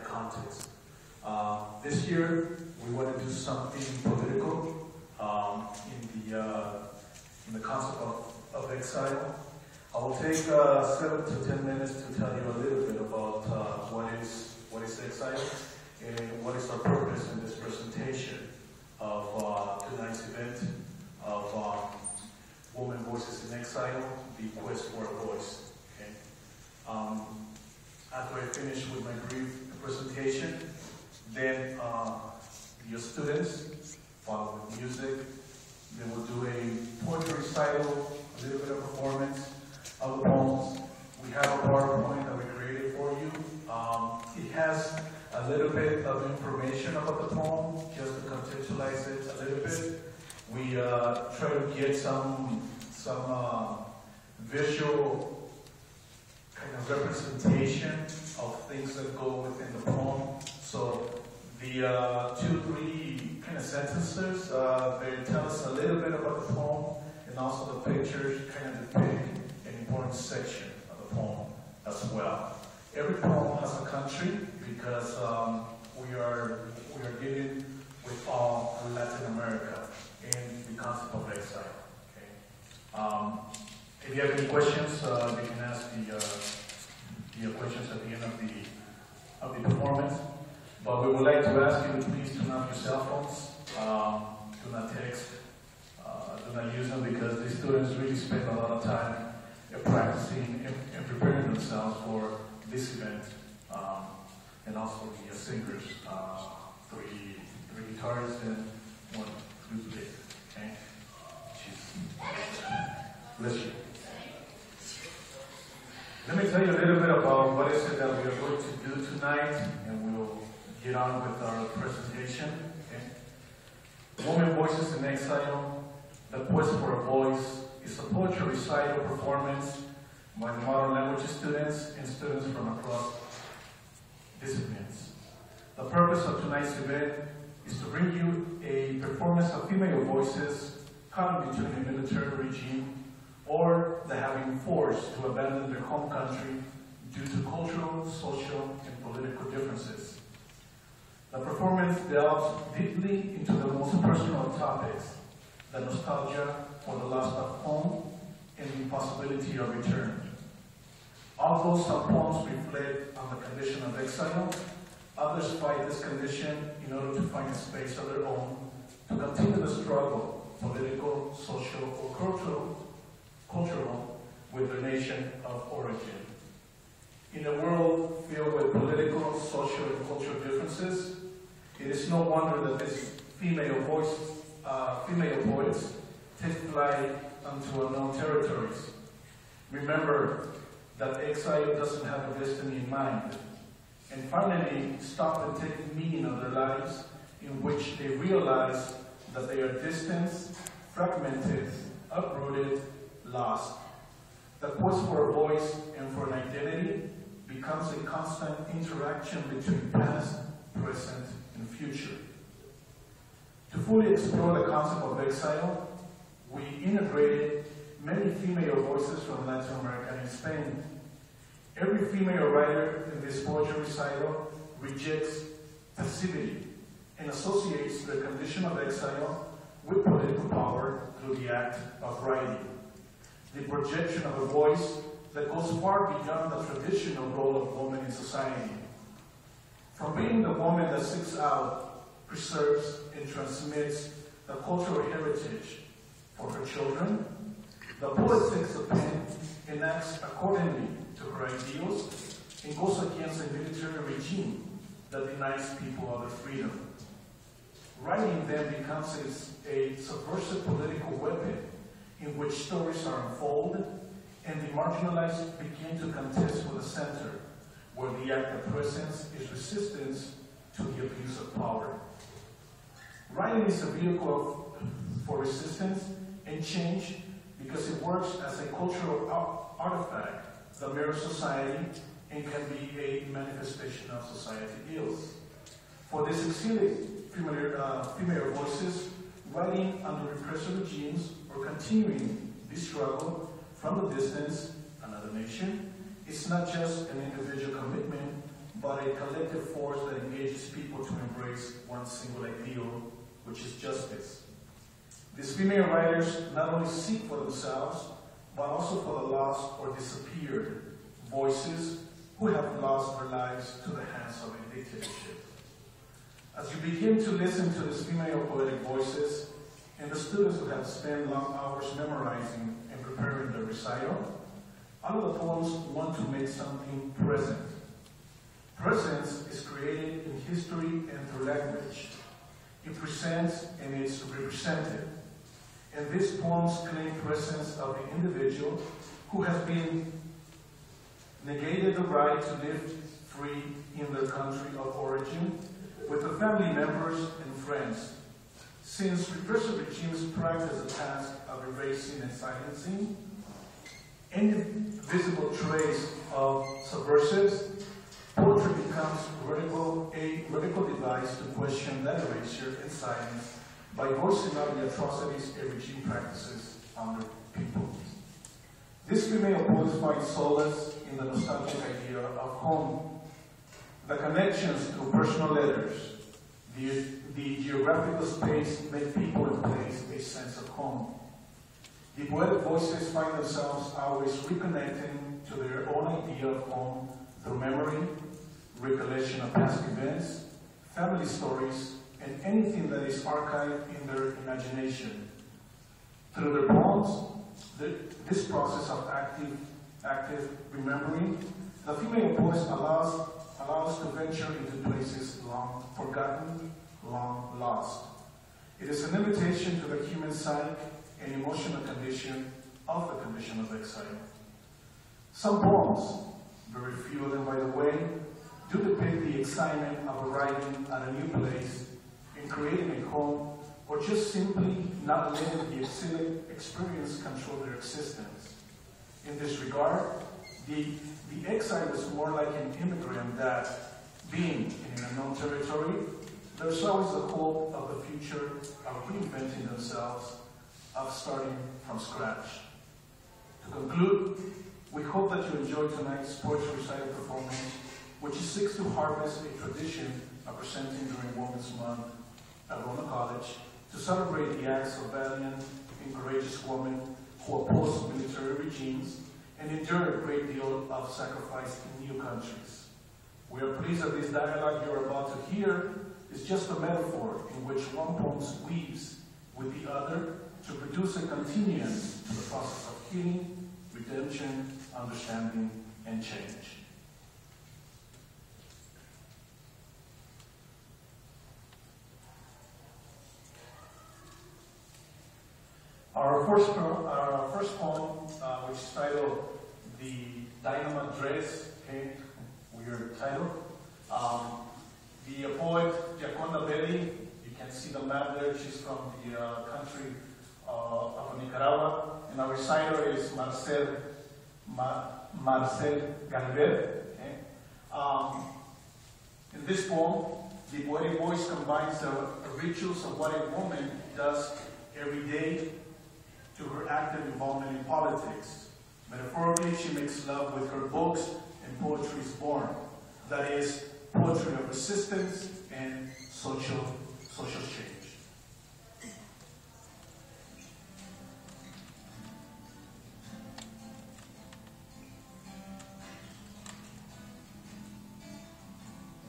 context. This year, we want to do something political in the concept of exile. I will take 7 to 10 minutes to tell you a little bit about what is exile and what is our purpose in this presentation of tonight's event of Women Voices in Exile, the Quest for a Voice. Okay? After I finish with my brief presentation, then your students follow with music. They will do a poetry recital, a little bit of performance of the poems. We have a PowerPoint that we created for you. It has a little bit of information about the poem, just to contextualize it a little bit. We try to get some visual kind of representation of things that go within the poem. So the 2-3 kind of sentences, they tell us a little bit about the poem, and also the pictures kind of depict an important section of the poem as well. Every poem has a country because we are dealing with all Latin America in the concept of exile. Okay? If you have any questions, you can ask the questions at the end of the performance. But we would like to ask you to please turn off your cell phones. Do not text. Do not use them, because the students really spend a lot of time practicing and preparing themselves for this event. And also the singers, 3 guitars and 1 flute player. Okay? Bless you. Let me tell you a little bit about what is it that we are going to do tonight, and we'll get on with our presentation. Okay? Women Voices in Exile, The Quest for a Voice, is a poetry recital performance by the modern language students and students from across disciplines. The purpose of tonight's event is to bring you a performance of female voices caught between a military regime or that have been forced to abandon their home country due to cultural, social, and political differences. The performance delves deeply into the most personal topics, the nostalgia for the loss of home and the impossibility of return. Although some poems reflect on the condition of exile, others fight this condition in order to find a space of their own to continue the struggle, political, social, or cultural, with their nation of origin. In a world filled with political, social, and cultural differences, it is no wonder that these female poets take flight onto unknown territories. Remember that exile doesn't have a destiny in mind, and finally stop and take meaning of their lives, in which they realize that they are distanced, fragmented, uprooted, lost. The quest for a voice and for an identity becomes a constant interaction between past, present, and future. To fully explore the concept of exile, we integrated many female voices from Latin America and Spain. Every female writer in this poetry recital rejects passivity and associates the condition of exile with political power through the act of writing. The projection of a voice that goes far beyond the traditional role of woman in society. From being the woman that seeks out, preserves, and transmits the cultural heritage for her children, the poet takes the pen and acts accordingly to her ideals and goes against a military regime that denies people of their freedom. Writing then becomes a subversive political weapon in which stories are unfolded and the marginalized begin to contest for the center, where the act of presence is resistance to the abuse of power. Writing is a vehicle for resistance and change because it works as a cultural artifact that mirrors society and can be a manifestation of society ideals. For the succeeding female voices, writing under repressive regimes or continuing this struggle from the distance, another nation, is not just an individual commitment, but but a collective force that engages people to embrace one single ideal, which is justice. These female writers not only seek for themselves, but also for the lost or disappeared voices who have lost their lives to the hands of a dictatorship. As you begin to listen to these female poetic voices, and the students who have spent long hours memorizing and preparing the recital, all of the poems want to make something present. Presence is created in history and through language. It presents and it's represented. And these poems claim presence of the individual who has been negated the right to live free in their country of origin with the family members and friends. Since repressive regimes practice the task of erasing and silencing any visible trace of subversives, poetry becomes a radical device to question that erasure and silence by voicing out the atrocities a regime practices on their people. These female poets find solace in the nostalgic idea of home, the connections through personal letters, the geographical space make people and place a sense of home. The poetic voices find themselves always reconnecting to their own idea of home through memory, recollection of past events, family stories, and anything that is archived in their imagination. Through their poems, this process of active remembering, the female voice allows us to venture into places long forgotten, long lost. It is an invitation to the human psyche and emotional condition of the condition of exile. Some poems, very few of them by the way, do depict the excitement of arriving at a new place and creating a home, or just simply not letting the exilic experience control their existence. In this regard, the exile is more like an immigrant that, being in an unknown territory, there's always the hope of the future of reinventing themselves, of starting from scratch. To conclude, we hope that you enjoyed tonight's poetry recital performance, which seeks to harvest a tradition of presenting during Women's Month at Roma College to celebrate the acts of valiant and courageous women who oppose military regimes and endure a great deal of sacrifice in new countries. We are pleased that this dialogue you're about to hear is just a metaphor in which one poem weaves with the other to produce a continuance to the process of healing, redemption, understanding, and change. Our first poem, which is titled The Dynamite Dress, okay, weird title. The poet Giaconda Belli, you can see the map there, she's from the country of Nicaragua, and our reciter is Marcel Galvez. Okay? In this poem, the poetic voice combines the rituals of what a woman does every day to her active involvement in politics. Metaphorically, she makes love with her books, and poetry is born. That is, poetry of resistance and social change.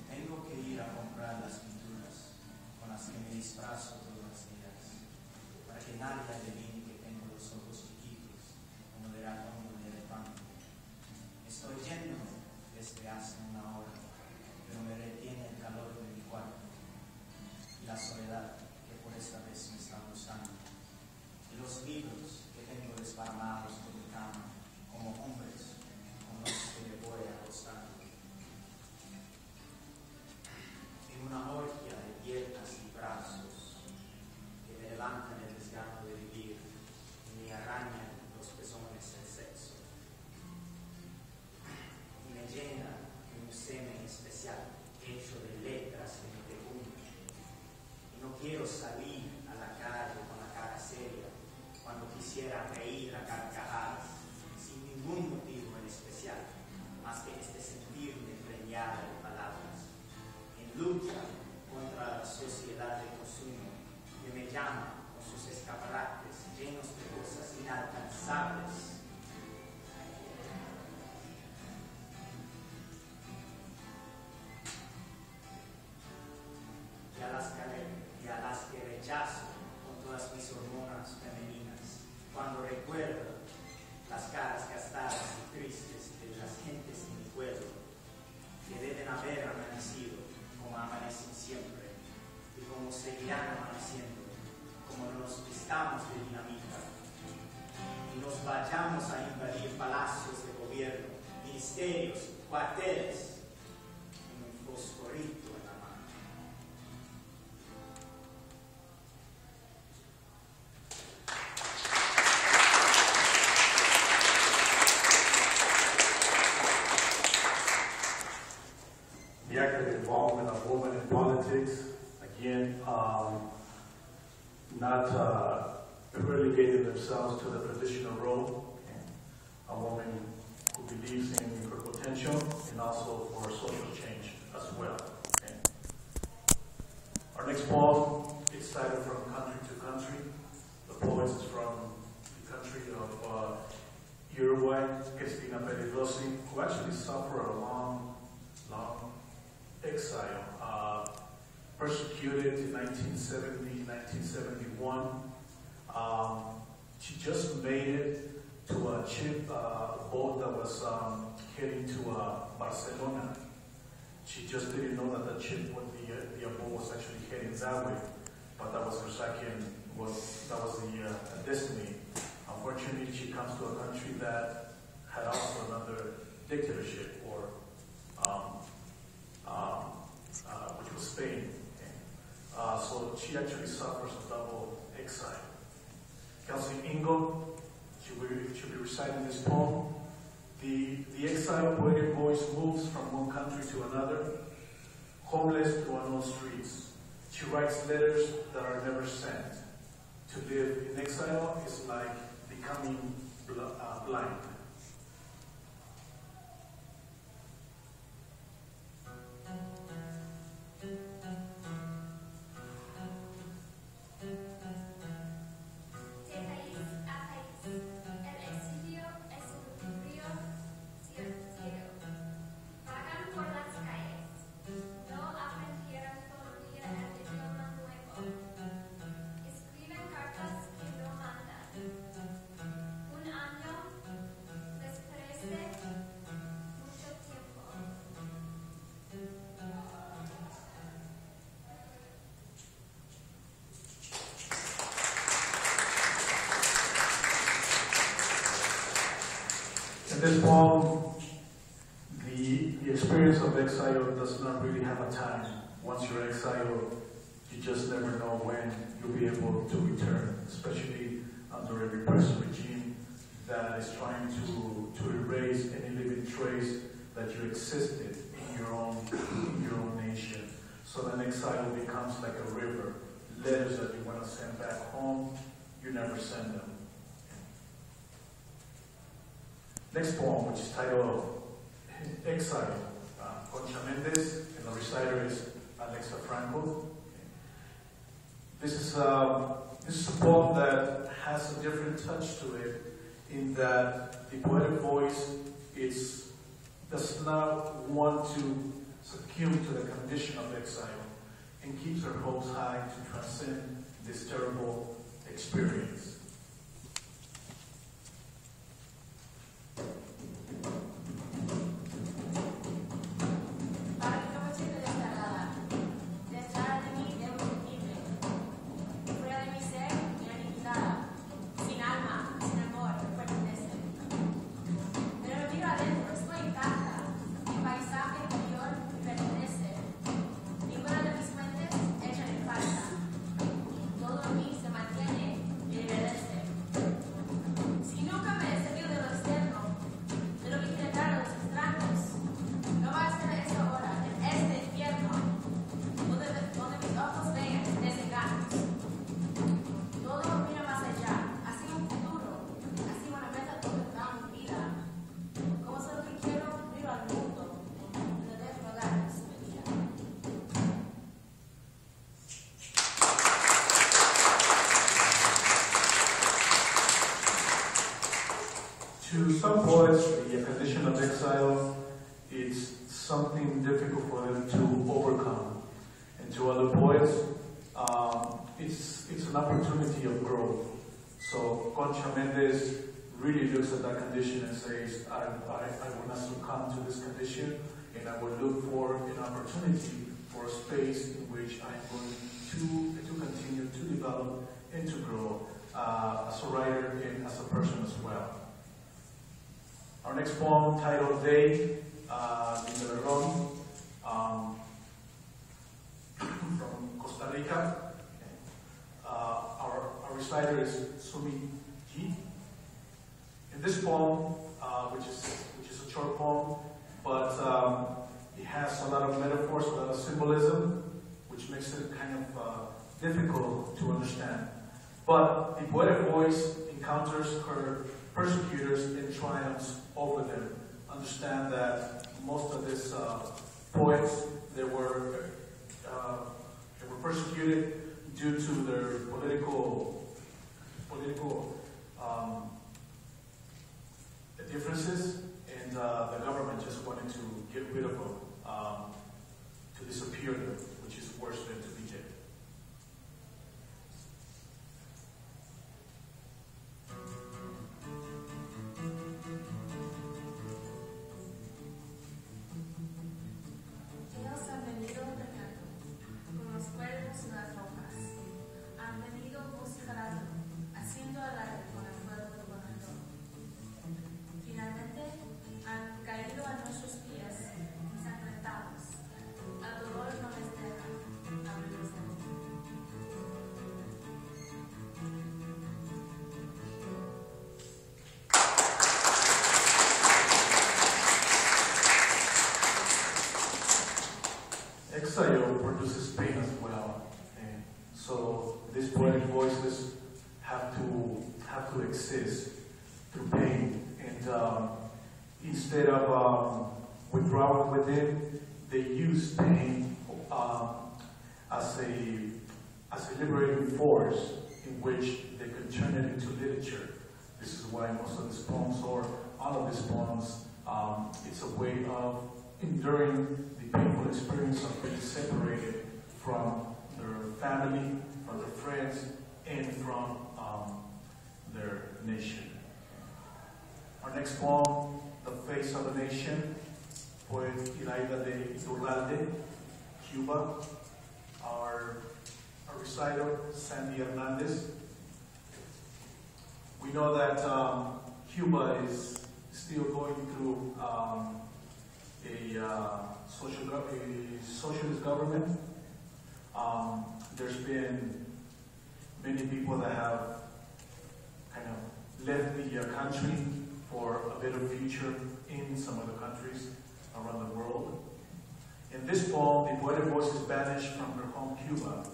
Tengo que ir a comprar las pinturas con las que me disfrazo todos los días, para que nadie adivine que tengo los ojos chiquitos como de ratón o de elefante. Estoy yéndome desde hace una hora, pero me retiene el calor de mi cuarto y la soledad que por esta vez me está gustando, y los libros que tengo desparramados por mi cama como hombres con los que me voy acostando. En una orgia de piernas y brazos que me levantan el desgano de vivir y me arañan los pezones del sexo, y me llena de un semen especial hecho de letras que me preguntan. Y no quiero salir a la calle con la cara seria cuando quisiera reír a carcajadas sin ningún motivo en especial, más que este sentirme preñado de palabras. lucha contra la sociedad de consumo que me llama con sus escaparates llenos de cosas inalcanzables. Y a las que rechazo con todas mis hormonas femeninas, cuando recuerdo las caras gastadas y tristes de las gentes en mi pueblo, que deben haber amanecido como amanecen siempre, y como seguirán amaneciendo, como nos vistamos de dinamita, y nos vayamos a invadir palacios de gobierno, ministerios, cuarteles, con un fosforito en la mano. The active involvement of women in politics, again, not relegating themselves to the traditional role. A woman who believes in her potential and also for social change as well. Okay. Our next poem is cited from country to country. The poet is from the country of Uruguay, Cristina Pérez Rossi, who actually suffered a long exile, persecuted in 1970, 1971. She just made it to a ship, boat that was heading to Barcelona. She just didn't know that the ship, the boat was actually heading that way, but that was her that was the destiny. Unfortunately, she comes to a country that had also another dictatorship, or which was Spain. So she actually suffers a double exile. Kelsey Ingo, she'll be reciting this poem. The exile poetic voice moves from one country to another, homeless to unknown streets. She writes letters that are never sent. To live in exile is like becoming blind. In this poem, the experience of exile does not really have a time. Once you're exiled, you just never know when you'll be able to return, especially under a repressive regime that is trying to erase any living trace that you existed in your own nation. So then exile becomes like a river. Letters that you want to send back home, you never send them. Next poem, which is titled Exile, Concha Mendes, and the reciter is Alexa Franco. This is a poem that has a different touch to it, in that the poetic voice does not want to succumb to the condition of exile, and keeps her hopes high to transcend this terrible experience. Todo en mí se mantiene y de verdad something difficult for them to overcome. And to other poets, it's an opportunity of growth. So Concha Mendez really looks at that condition and says, I will not succumb to this condition, and I will look for an opportunity for a space in which I'm going to continue to develop and to grow as a writer and as a person as well. Our next poem, titled They, Linda from Costa Rica. Our reciter is Sumi Ji. In this poem, which is a short poem, but it has a lot of metaphors, a lot of symbolism, which makes it kind of difficult to understand. But the poetic voice encounters her persecutors and triumphs over them. Understand that most of these poets, they were persecuted due to their political differences, and the government just wanted to get rid of them, to disappear them, which is worse than to be dead. Ellos han venido pecando, con los cuernos y las ropas. Han venido vociferando, haciendo alarde con el fuego del gobernador. Finalmente, han caído a nuestros pies, ensangrentados. Al dolor no les deja abrirlos de nuevo. Exile produces pain as well, and so these poetic voices have to exist through pain. And instead of withdrawing within, they use pain as a liberating force in which they can turn it into literature. This is why most of these poems, or all of these poems, it's a way of enduring the painful experience of being separated from their family, from their friends, and from their nation. Our next poem, The Face of a Nation, poet Iraida de Iturralde, Cuba. Our reciter, Sandy Hernandez. We know that Cuba is still going through a socialist government. There's been many people that have kind of left the country for a better future in some other countries around the world. In this poem, the poetic voice is banished from her home, Cuba.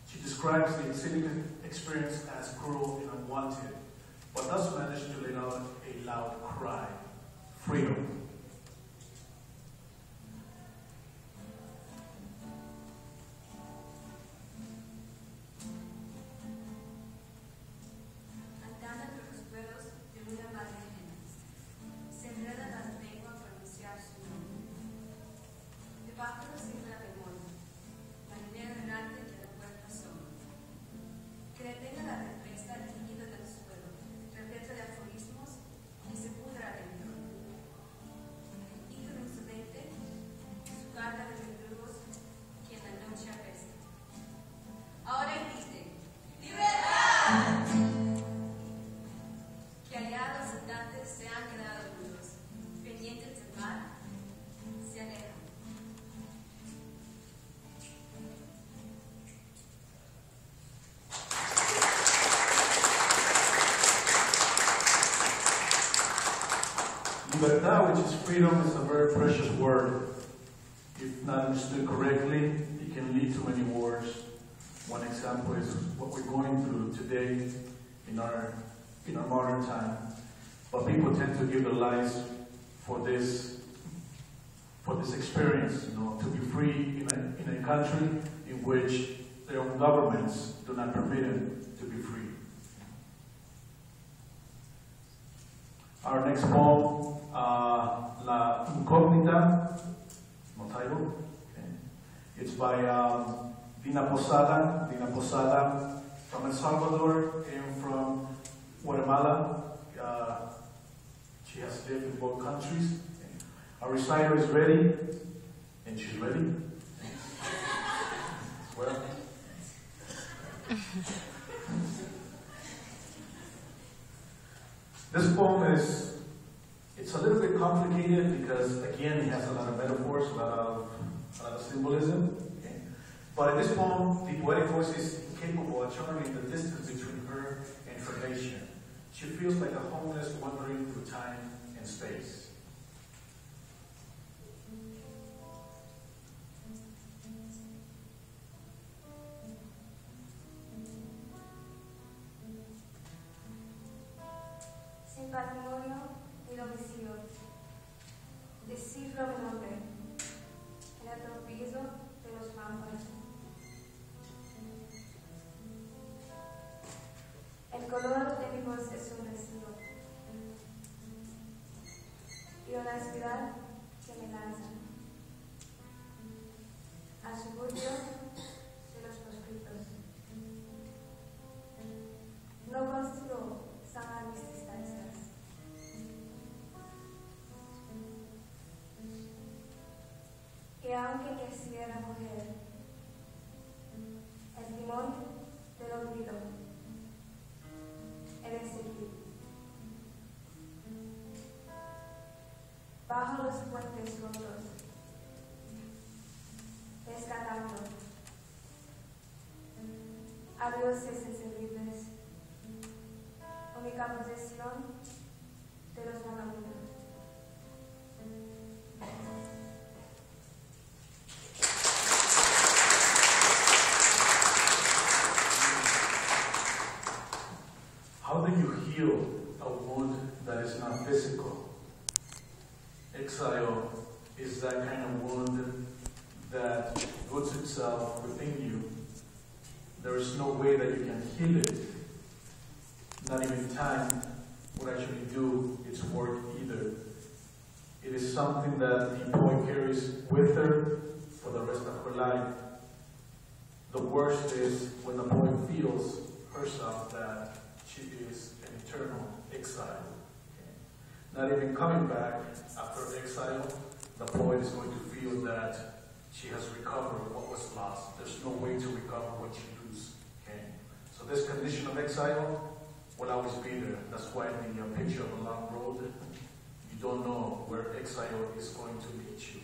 She describes the exilic experience as cruel and unwanted, but does manage to let out a loud cry: freedom. Libertad, which is freedom, is a very precious word. If not understood correctly, it can lead to many wars. One example is what we're going through today in our modern time. But people tend to give their lives for this experience, to be free in a country in which their own governments do not permit them to be free. Our next poem, La Incógnita, recital. Okay. It's by Dina Posada. Dina Posada from El Salvador and from Guatemala. She has lived in both countries. Okay. Our reciter is ready, and she's ready. Well. This poem it's a little bit complicated because, again, it has a lot of metaphors, a lot of symbolism. Okay? But in this poem, the poetic voice is incapable of channeling the distance between her and her nation. She feels like a homeless wandering through time and space. Sin patrimonio ni domicilio, descifro mi nombre en el tropiezo de los pámpanos. El color de mi voz es un recital y una espiral que me lanza al suburbio de los proscritos. No construyo sanar mis distancias. Que aunque quisiera coger el timón del olvido, he de seguir. Bajo los puentes rotos, rescatando a dioses inservibles, única posesión de los vagabundos. How do you heal a wound that is not physical? Exile is that kind of wound that roots itself within you. There is no way that you can heal it. Not even time would actually do its work either. It is something that the poet carries with her for the rest of her life. The worst is when the poet feels herself that she is an eternal exile. Okay. Not even coming back after exile, the poet is going to feel that she has recovered what was lost. There's no way to recover what you lose. Okay. So this condition of exile will always be there. That's why in the picture of a long road, you don't know where exile is going to lead you.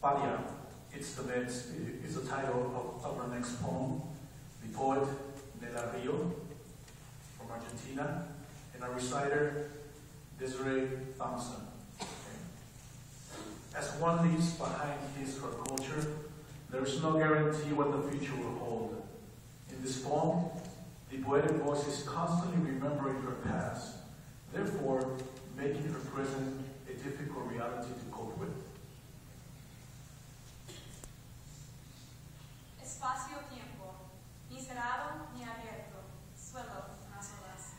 Paria, it's the title of our next poem. The poet Nela Rio from Argentina, and our reciter Desiree Thompson. As one leaves behind his or her culture, there is no guarantee what the future will hold. In this poem, the poetic voice is constantly remembering her past, therefore making her present a difficult reality to cope with. Espacio-tiempo, ni cerrado ni abierto, suelo en las olas.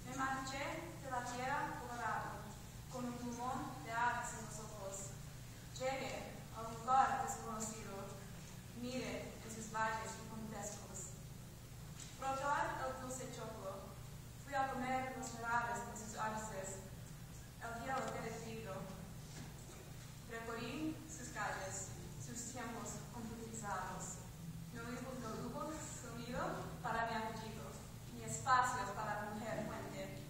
Me marché de la tierra colorado, con un plumón de aves en los ojos. Llegué a un lugar desconocido, mire en sus valles gigantescos. Probar el dulce choclo, fui a comer los mirables de sus arces, el hielo derretido. Recorrí sus calles, sus tiempos computizados. No hubo sonido para mi apellido, ni espacios para mujer fuente,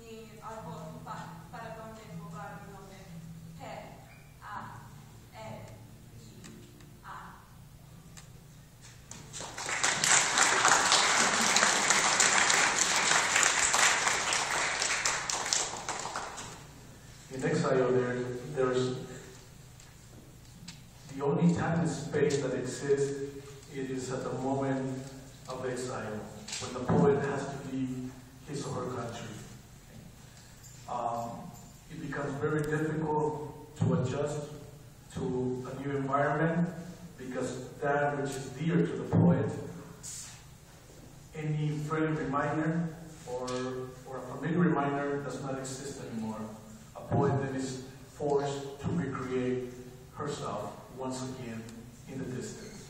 ni árbol para donde jugar mi nombre. P-A-L-I-A. In exile, there's the only time and space that exists. It is at the moment of exile, when the poet has to leave his or her country. It becomes very difficult to adjust to a new environment because that which is dear to the poet, any friendly reminder, or a familiar reminder does not exist anymore. A poet that is forced to recreate herself once again in the distance.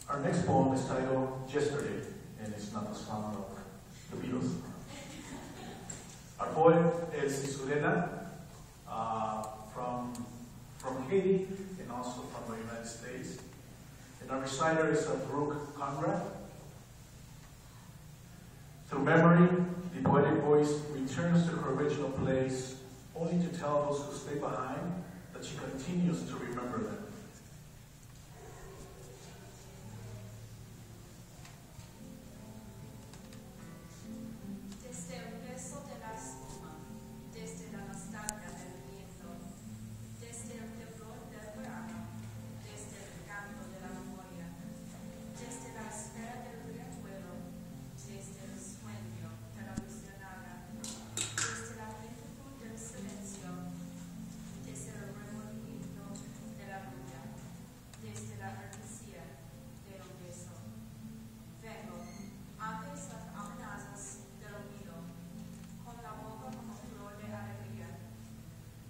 Our next poem is titled Yesterday, and it's not the song of the Beatles. Our poet is Isurena, from Haiti and also from the United States. And our reciter is Brooke Conrad. Through memory, the poetic voice returns to her original place, only to tell those who stay behind that she continues to remember them. Desde el beso de la espuma, desde la nostalgia del viento, desde el temblor del verano, desde el canto de la memoria, desde la espera del recuerdo, desde el sueño de la visionaria, desde la plenitud del silencio, desde el remolino de la lluvia, desde la artesía de un beso. Vengo, antes las amenazas del olvido, con la boca como flor de alegría,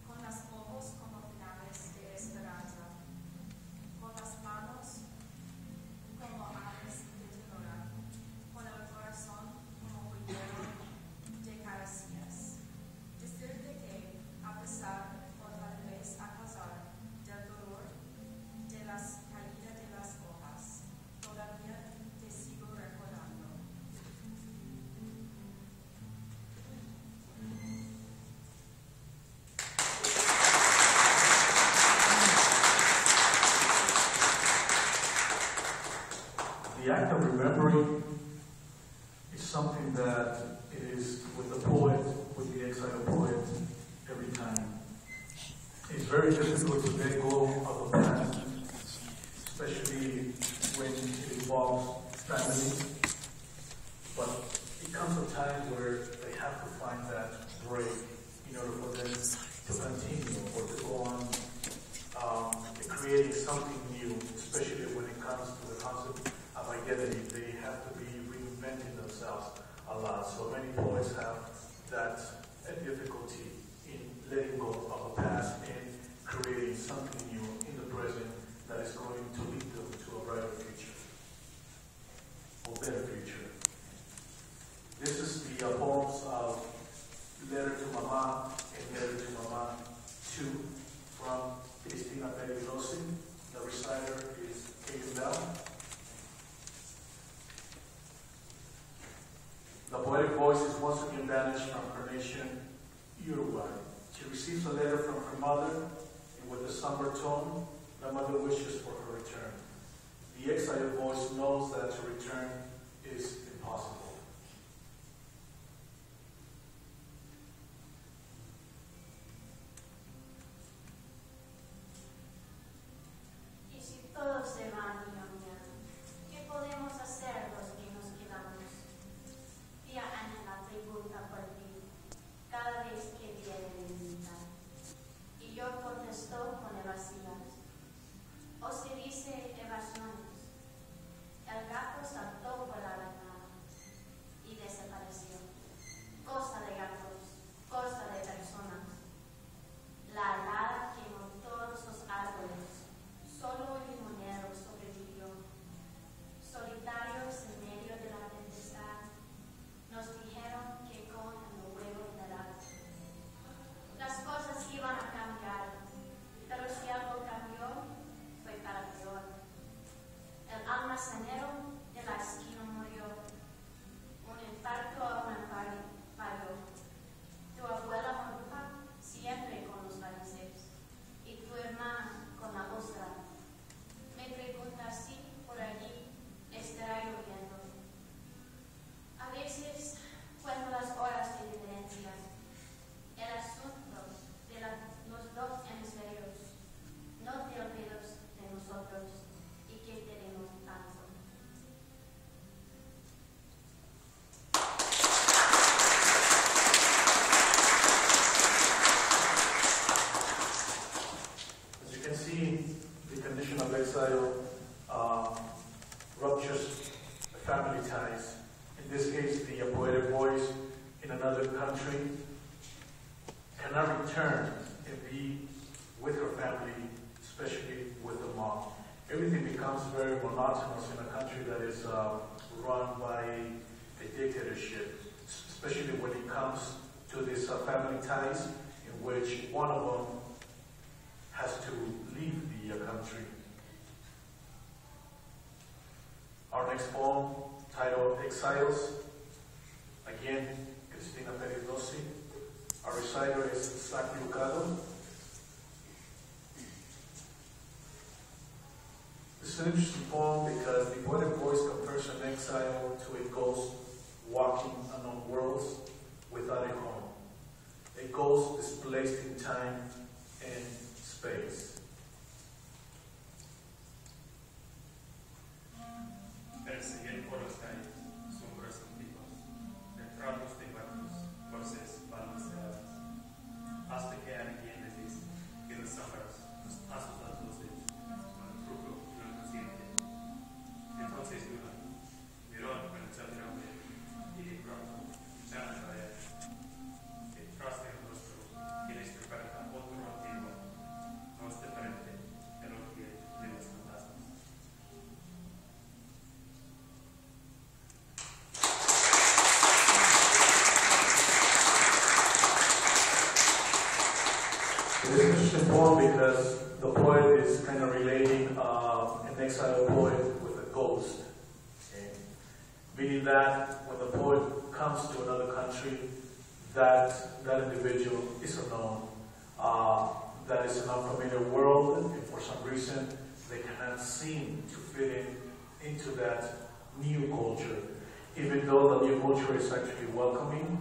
con los ojos como finales de esperanza, con las manos como aves de ternura, con el corazón como juguero de caricias. Decirte que, a pesar o tal vez a pesar del dolor, de las caídas de las hojas, todavía te sigo recordando. The act of remembering is something that is with the poet, with the exiled poet, every time. It's very difficult to let go of the past, especially when it involves family. But it comes a time where they have to find that break in order for them to continue or to go on creating something new, especially when it comes to the concept of identity. They have to be reinventing themselves a lot. So many poets have that difficulty in letting go of the past and creating something new in the present that is going to lead them to a brighter future, or better future. This is the poems of Letter to Mama and Letter to Mama 2 from Cristina Pérez-Rossi. The reciter is Kate Bell. The poetic voice is once again banished from her nation, Uruguay. She receives a letter from her mother, and with a somber tone, the mother wishes for her return. The exiled voice knows that to return is impossible. Y si todos se van, hija mía, ¿qué podemos hacer los que nos quedamos? Tía Ana pregunta por ti cada vez que viene de visita. Y yo contesto con evasivas. O se dice evasiones. El gato saltó por la ventana y desapareció. Cosa de gatos, cosa de personas. La helada quemó todos los árboles. Solo el limonero sobrevivió. Solitarios en medio de la tempestad, nos dijeron que con el huevo general las cosas iban a cambiar, pero si algo cambió, fue para peor. El almacenero de la esquina murió. Un infarto a un parió. Tu abuela bruja siempre con los raíces y tu hermana con la ostra. Me pregunta si por allí estará lloviendo. A veces cuento las horas de diferencia, el asunto de los dos hemisferios. No te olvides de nosotros y que tenemos tanto. recital ruptures family ties. In this case, the poetic voice in another country cannot return and be with her family, especially with the mom. Everything becomes very monotonous in a country that is run by a dictatorship, especially when it comes to these family ties in which one of them has to leave the country. Our next poem, titled Exiles, again, Cristina Pérez Rossi. Our reciter is Zach Lucado. This is an interesting poem because the poetic voice compares an exile to a ghost walking unknown worlds without a home. A ghost displaced in time and space. Perseguir por las calles, sombras antiguas, retratos de barcos, voces balanceadas, hasta que alguien les dice que las sombras nos pasan las luces con el truco y lo inconsciente. Entonces dudan, miró con el hombre y de pronto llaman a él. Detrás del rostro que les recuerda otro antiguo, no es diferente de lo que de los fantasmas. It is an interesting poem because the poet is kind of relating an exiled poet with a ghost. Okay? Meaning that when the poet comes to another country, that individual is unknown. That is an unfamiliar world, and for some reason they cannot seem to fit into that new culture. Even though the new culture is actually welcoming,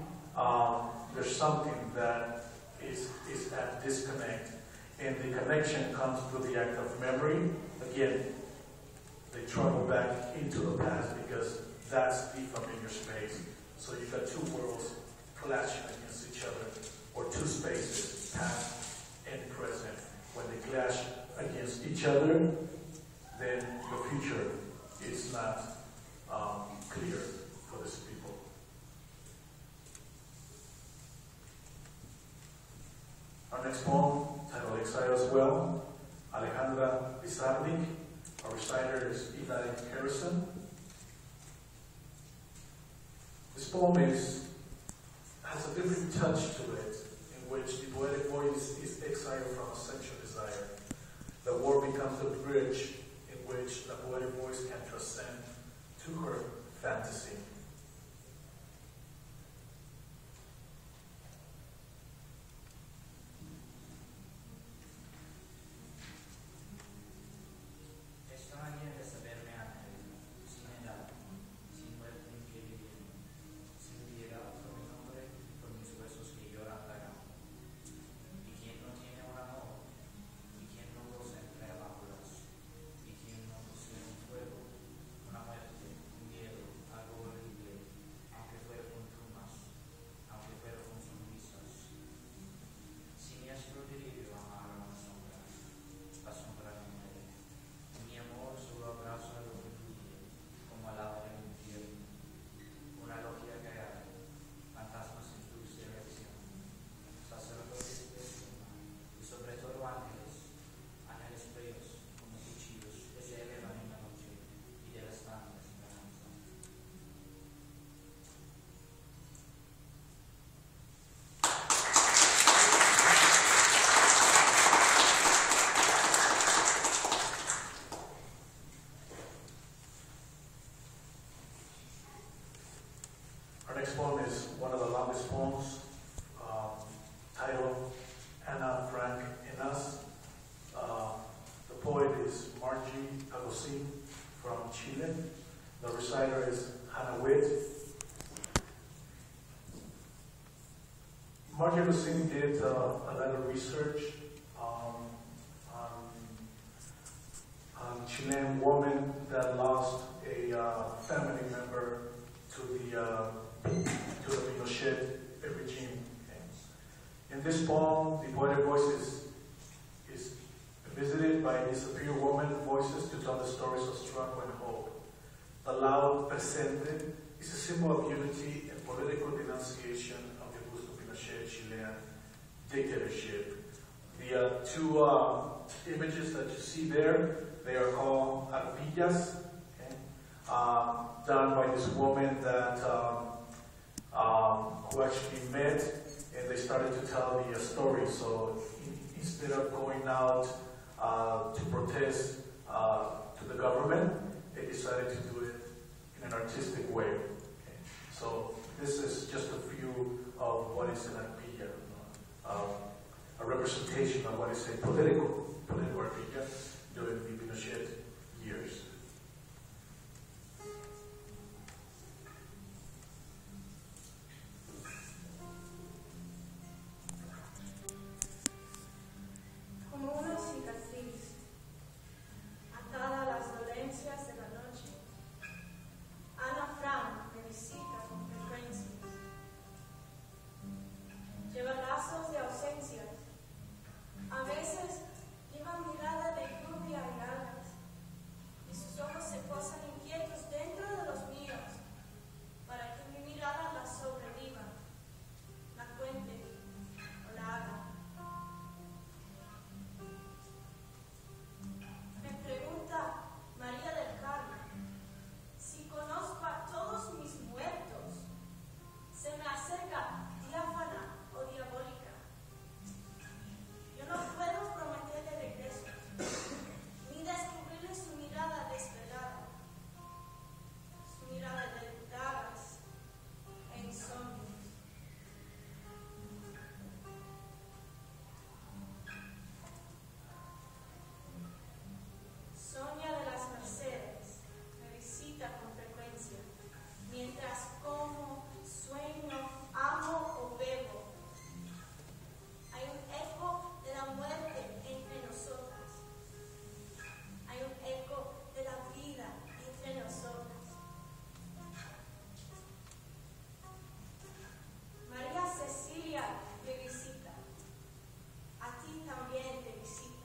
there's something that is at disconnect. And the connection comes through the act of memory. Again, they travel back into the past because that's the familiar space. So you've got two worlds clashing against each other, or two spaces, past and present. When they clash against each other, then the future is not clear for these people. Our next poem, titled Exile as well, Alejandra Pizarnik. Our reciter is Eli Harrison. This poem has a different touch to it, in which the poetic voice is exiled from a sexual desire. The war becomes a bridge in which the poetic voice can transcend to her fantasy. Our next poem is one of the longest poems, titled Ana Frank en Us. The poet is Margie Agustin from Chile. The reciter is Hannah Witt. Margie Agustin did a lot of research on Chilean woman that lost a family member to the Pinochet regime. In this poem, the poetic voice is visited by these superior woman voices to tell the stories of struggle and hope. The loud presente is a symbol of unity and political denunciation of the Augusto Pinochet Chilean dictatorship. The two images that you see there, they are called arpillas, okay? Done by this woman that who actually met, and they started to tell the story. So instead of going out to protest to the government, they decided to do it in an artistic way. Okay? So this is just a few of what is an arpilla, a representation of what is a political arpilla during the Pinochet years. Como una cicatriz, atada a las dolencias de la noche, Ana Frank me visita con frecuencia. Lleva lazos de ausencias, a veces lleva mirada de lluvia y algas, y sus ojos se posan inquietos dentro de los míos, para que mi mirada la sobreviva, la cuente o la haga. Me pregunta María del Carmen si conozco a todos mis muertos. Se me acerca diáfana o diabólica. Yo no puedo prometerle regreso, ni descubrirle su mirada despegada, su mirada de dagas e insomnios. Sonia de las Mercedes me visita con frecuencia, mientras como, sueño, amo o bebo. Hay un eco de la muerte entre nosotras. Hay un eco de la vida entre nosotras. María Cecilia me visita. A ti también te visita.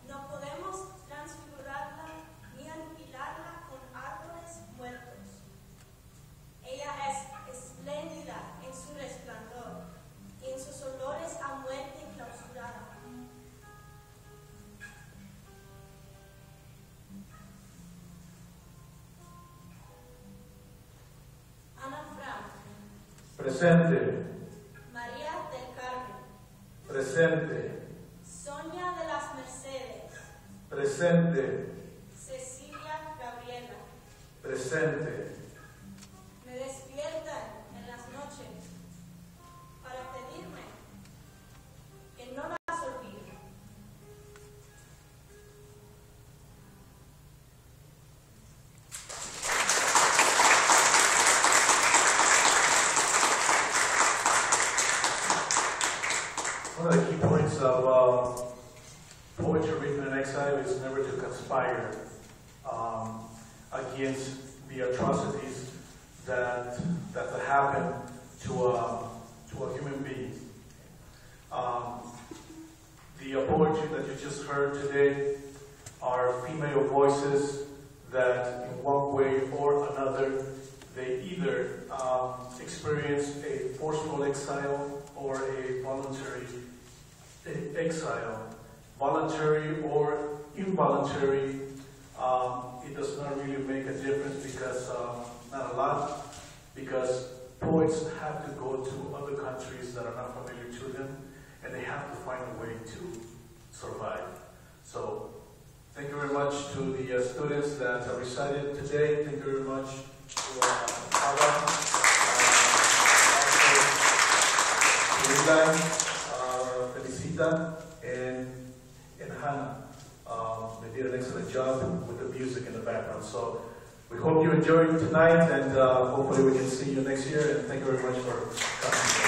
No podemos transfigurarla ni aniquilarla con árboles muertos. Ella es espléndida en su resplandor y en sus olores a muerte clausurada. Ana Frank, Presente, María del Carmen, presente, Sonia de las Mercedes, presente, Cecilia Gabriela. presente. Me despiertan en las noches para pedirme que no las olvide. One of the key points of poetry written in exile is never to conspire against the atrocities that happen to a human being. The poetry that you just heard today are female voices that in one way or another they either experience a forceful exile or a voluntary exile. Voluntary or involuntary, it does not really make a difference because, not a lot, because poets have to go to other countries that are not familiar to them, and they have to find a way to survive. So, thank you very much to the students that recited today. Thank you very much to Ada, Felicita, and Hannah. They did an excellent job with the music in the background. So we hope you enjoyed tonight, and hopefully we can see you next year. And thank you very much for coming.